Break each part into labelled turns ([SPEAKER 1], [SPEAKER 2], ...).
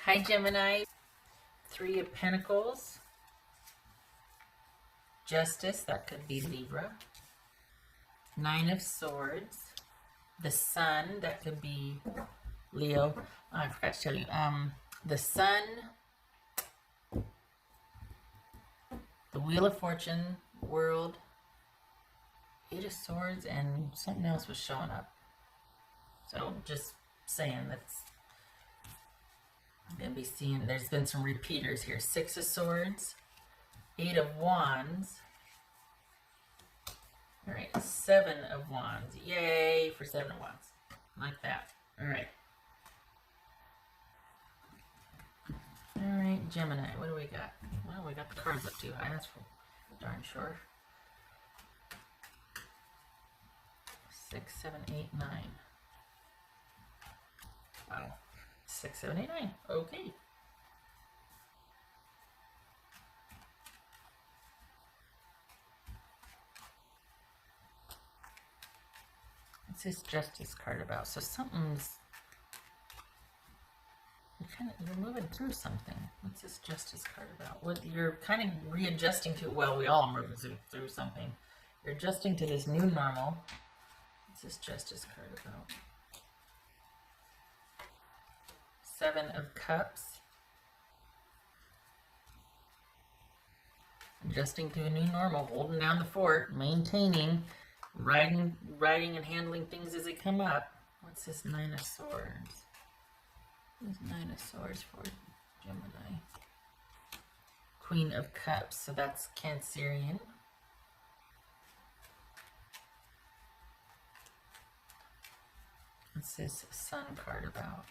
[SPEAKER 1] Hi, Gemini. Three of Pentacles. Justice, that could be Libra. Nine of Swords. The Sun, that could be Leo. Oh, I forgot to tell you. The Sun. The Wheel of Fortune. World. Eight of Swords, and something else was showing up. So, just saying that's... I'm going to be seeing, there's been some repeaters here. Six of Swords, Eight of Wands. All right, Seven of Wands. Yay for Seven of Wands. Like that. All right. All right, Gemini, what do we got? Well, we got the cards up too high. That's for darn sure. 6, 7, 8, 9. Wow. 6, 7, 8, 9. Okay. What's this Justice card about? So something's... You're moving through something. What's this Justice card about? What you're kind of readjusting to... Well, we all move through something. You're adjusting to this new normal. What's this Justice card about? Seven of Cups. Adjusting to a new normal, holding down the fort, maintaining, riding and handling things as they come up. What's this Nine of Swords? What's Nine of Swords for Gemini? Queen of Cups, so that's Cancerian. What's this Sun card about?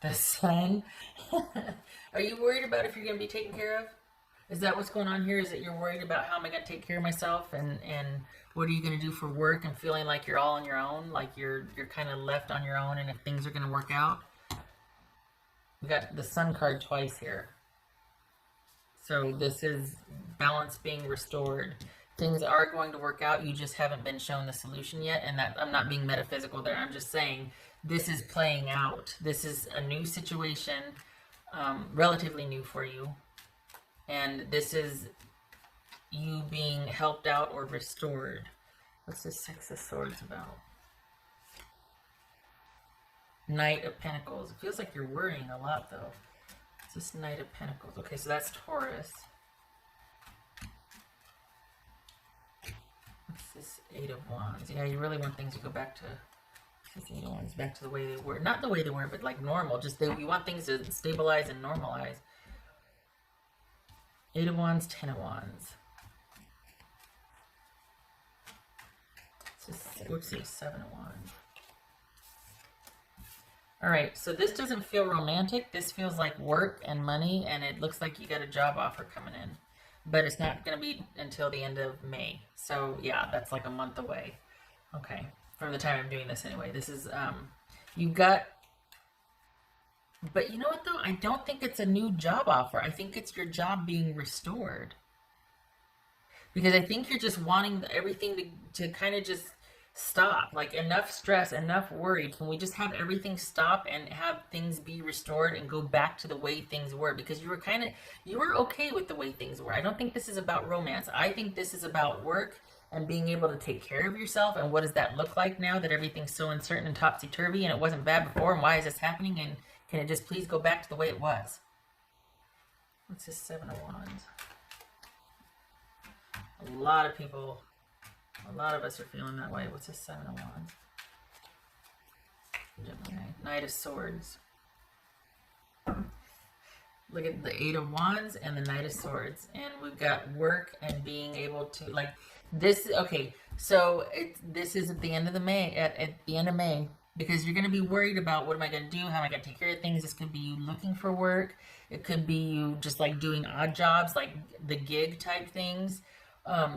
[SPEAKER 1] The Sun. Are you worried about if you're going to be taken care of? Is that what's going on here? Is that you're worried about how am I going to take care of myself, and what are you going to do for work, and feeling like you're all on your own, like you're kind of left on your own, and if things are going to work out? We got the Sun card twice here. So this is balance being restored. Things are going to work out. You just haven't been shown the solution yet, and that I'm not being metaphysical there. I'm just saying this is playing out. This is a new situation, relatively new for you. And this is you being helped out or restored. What's this Six of Swords about? Knight of Pentacles. It feels like you're worrying a lot, though. What's this Knight of Pentacles? Okay, so that's Taurus. What's this Eight of Wands? Yeah, you really want things to go back to... This Eight of Wands back to the way they were. Not the way they were, but like normal. Just you want things to stabilize and normalize. Eight of Wands, Ten of Wands. Let's see, Seven of Wands. All right, so this doesn't feel romantic. This feels like work and money, and it looks like you got a job offer coming in. But it's not going to be until the end of May. So, yeah, that's like a month away. Okay, from the time I'm doing this anyway. This is, you got... But you know what, though? I don't think it's a new job offer. I think it's your job being restored. Because I think you're just wanting everything to kind of just stop. Like, enough stress, enough worry. Can we just have everything stop and have things be restored and go back to the way things were? Because you were okay with the way things were. I don't think this is about romance. I think this is about work and being able to take care of yourself. And what does that look like now that everything's so uncertain and topsy-turvy and it wasn't bad before? And why is this happening? And can it just please go back to the way it was? What's this Seven of Wands? A lot of people, a lot of us are feeling that way. What's this Seven of Wands? Gemini. Knight of Swords. Look at the Eight of Wands and the Knight of Swords. And we've got work and being able to, like, this, okay, so this is at the end of May, at the end of May. Because you're going to be worried about what am I going to do? How am I going to take care of things? This could be you looking for work. It could be you just like doing odd jobs, like the gig type things,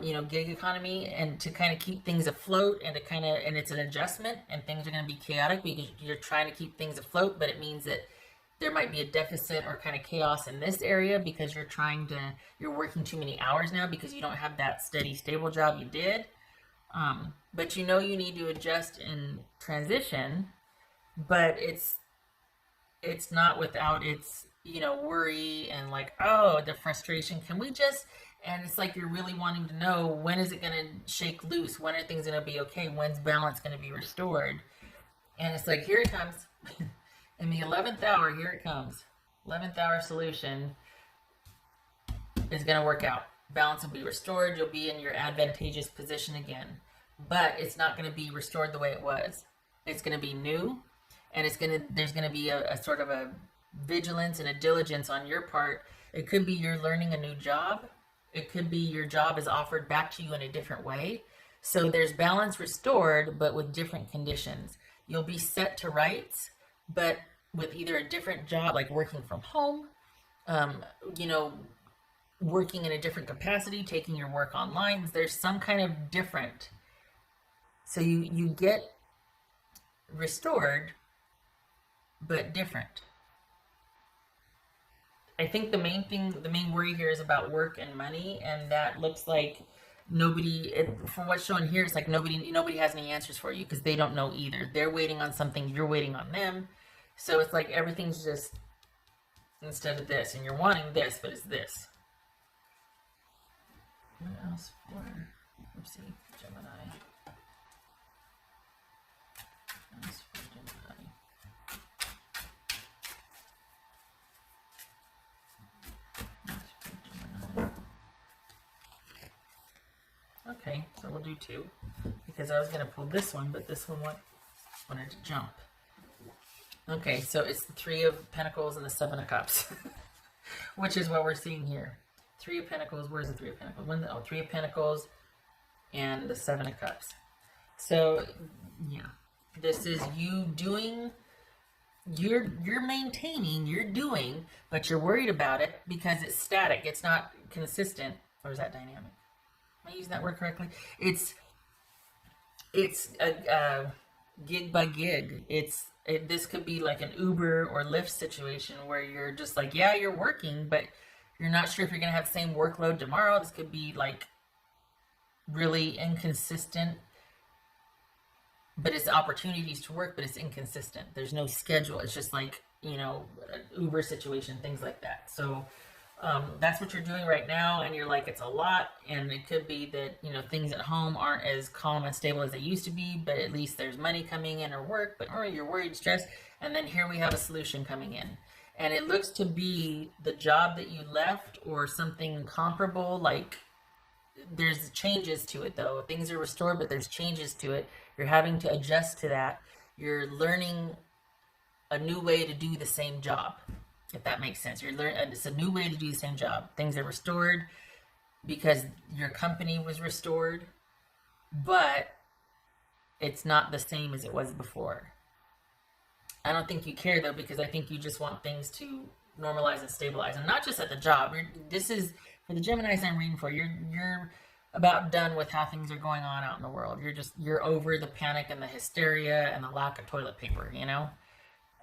[SPEAKER 1] you know, gig economy, and to kind of keep things afloat and to kind of, and it's an adjustment and things are going to be chaotic because you're trying to keep things afloat, but it means that there might be a deficit or kind of chaos in this area because you're working too many hours now because you don't have that steady, stable job you did. But you know you need to adjust and transition, but it's not without its, you know, worry and like, oh, the frustration. Can we just, and it's like you're really wanting to know, when is it going to shake loose? When are things going to be okay? When's balance going to be restored? And it's like, here it comes. In the 11th hour, here it comes. 11th hour solution is going to work out. Balance will be restored. You'll be in your advantageous position again. But it's not going to be restored the way it was. It's going to be new. And there's going to be a sort of a vigilance and a diligence on your part. It could be you're learning a new job. It could be your job is offered back to you in a different way. So there's balance restored, but with different conditions. You'll be set to rights, but with either a different job, like working from home, you know, working in a different capacity, taking your work online. There's some kind of different. So you get restored, but different. I think the main worry here is about work and money, and that looks like from what's shown here, it's like nobody has any answers for you because they don't know either. They're waiting on something, you're waiting on them. So it's like everything's just, instead of this, and you're wanting this, but it's this. What else for, let's see, Gemini. What else for Gemini? Okay, so we'll do two, because I was going to pull this one, but this one wanted to jump. Okay, so it's the Three of Pentacles and the Seven of Cups, which is what we're seeing here. Three of Pentacles, where's the Three of Pentacles? Three of Pentacles and the Seven of Cups. So, yeah, this is you doing, you're maintaining, you're doing, but you're worried about it because it's static, it's not consistent, or is that dynamic? Am I using that word correctly? It's a gig by gig. This could be like an Uber or Lyft situation where you're just like, yeah, you're working, but you're not sure if you're going to have the same workload tomorrow. This could be like really inconsistent, but it's opportunities to work, but it's inconsistent. There's no schedule. It's just like, you know, an Uber situation, things like that. So that's what you're doing right now, and you're like, it's a lot, and it could be that, you know, things at home aren't as calm and stable as they used to be, but at least there's money coming in or work, but you're worried, stressed, and then here we have a solution coming in. And it looks to be the job that you left or something comparable, like there's changes to it though. Things are restored, but there's changes to it. You're having to adjust to that. You're learning a new way to do the same job, if that makes sense. It's a new way to do the same job. Things are restored because your company was restored, but it's not the same as it was before. I don't think you care though, because I think you just want things to normalize and stabilize, and not just at the job. This is for the Geminis I'm reading for. You're about done with how things are going on out in the world. You're over the panic and the hysteria and the lack of toilet paper, you know?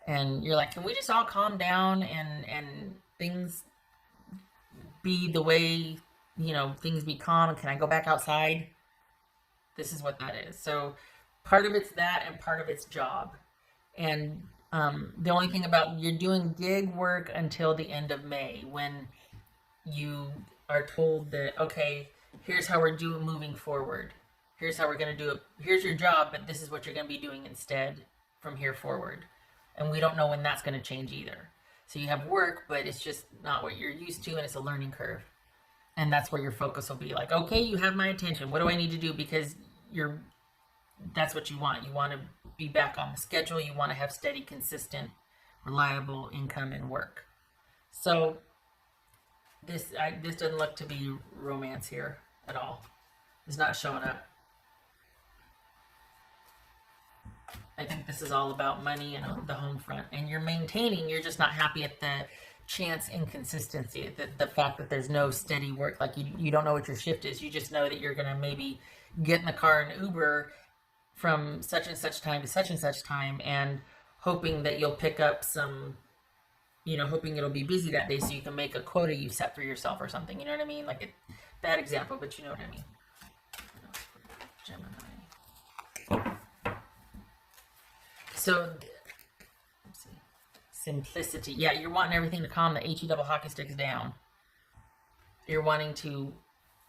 [SPEAKER 1] And you're like, can we just all calm down and things be the way, you know, things be calm, and can I go back outside? This is what that is. So part of it's that, and part of it's job. And the only thing about, you're doing gig work until the end of May, when you are told that, okay, here's how we're moving forward. Here's how we're going to do it. Here's your job, but this is what you're going to be doing instead from here forward. And we don't know when that's going to change either. So you have work, but it's just not what you're used to, and it's a learning curve. And that's where your focus will be like, okay, you have my attention. What do I need to do? Because that's what you want. You want to be back on the schedule. You want to have steady, consistent, reliable income and work. So this doesn't look to be romance here at all. It's not showing up. I think this is all about money and the home front. And you're maintaining, you're just not happy at the chance inconsistency, the fact that there's no steady work. Like you don't know what your shift is. You just know that you're going to maybe get in the car and Uber from such and such time to such and such time, and hoping that you'll pick up some, you know, hoping it'll be busy that day so you can make a quota you set for yourself or something. You know what I mean? Like a bad example, but you know what I mean. Gemini. So, let's see. Simplicity. Yeah, you're wanting everything to calm the HE double hockey sticks down. You're wanting to,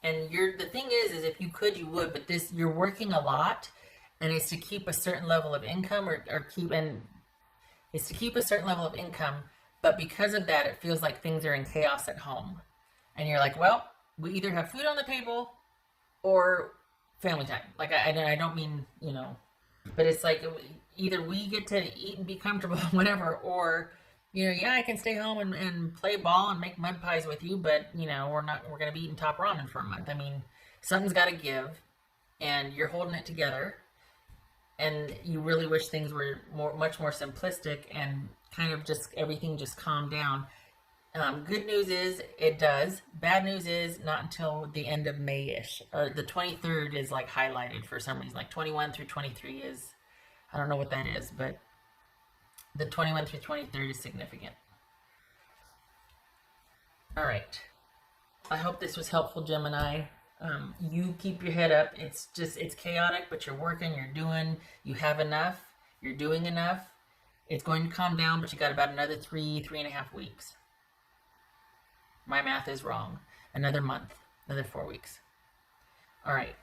[SPEAKER 1] and the thing is if you could, you would, but you're working a lot, and it's to keep a certain level of income, it's to keep a certain level of income, but because of that, it feels like things are in chaos at home. And you're like, well, we either have food on the table or family time. Like, I don't mean, but it's like either we get to eat and be comfortable, whatever, or, yeah, I can stay home and play ball and make mud pies with you, but, we're going to be eating top ramen for a month. I mean, something's got to give, and you're holding it together, and you really wish things were much more simplistic and kind of just everything just calmed down. Good news is it does. Bad news is not until the end of May-ish. Or the 23rd is like highlighted for some reason. Like 21 through 23 is, I don't know what that is, but the 21 through 23rd is significant. All right. I hope this was helpful, Gemini. You keep your head up. It's chaotic, but you're working, you have enough, you're doing enough. It's going to calm down, but you got about another 3.5 weeks. My math is wrong. Another month, another 4 weeks. All right.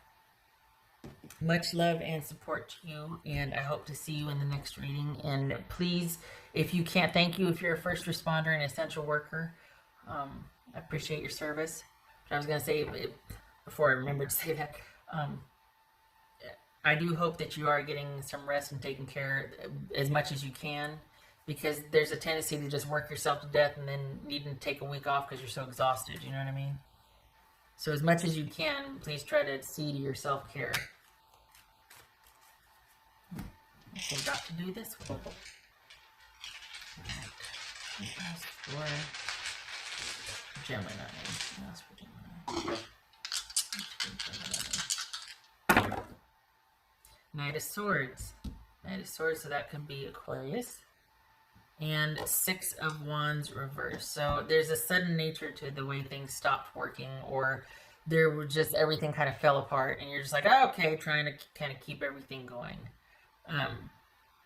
[SPEAKER 1] Much love and support to you, and I hope to see you in the next reading. And please, if you can't, thank you if you're a first responder and essential worker. I appreciate your service. But I was going to say, before I remembered to say that, I do hope that you are getting some rest and taking care as much as you can, because there's a tendency to just work yourself to death and then needing to take a week off because you're so exhausted, you know what I mean? So as much as you can, please try to see to your self-care. I forgot to do this one. For Gemini. That's for Gemini. Knight of Swords. Knight of Swords, so that can be Aquarius. And Six of Wands reverse. So there's a sudden nature to the way things stopped working, or there were just everything kind of fell apart, and you're just like, oh, okay, trying to kind of keep everything going.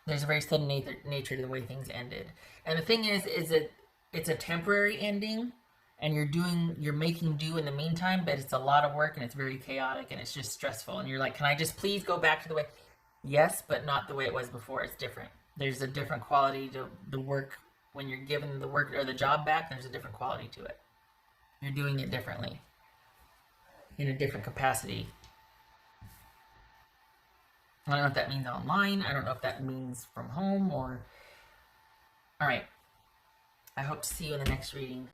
[SPEAKER 1] There's a very sudden nature to the way things ended. And the thing is that it's a temporary ending, and you're making do in the meantime, but it's a lot of work, and it's very chaotic, and it's just stressful. And you're like, can I just please go back to the way? Yes, but not the way it was before. It's different. There's a different quality to the work. When you're given the work or the job back, there's a different quality to it. You're doing it differently, in a different capacity. I don't know if that means online. I don't know if that means from home or... All right. I hope to see you in the next reading.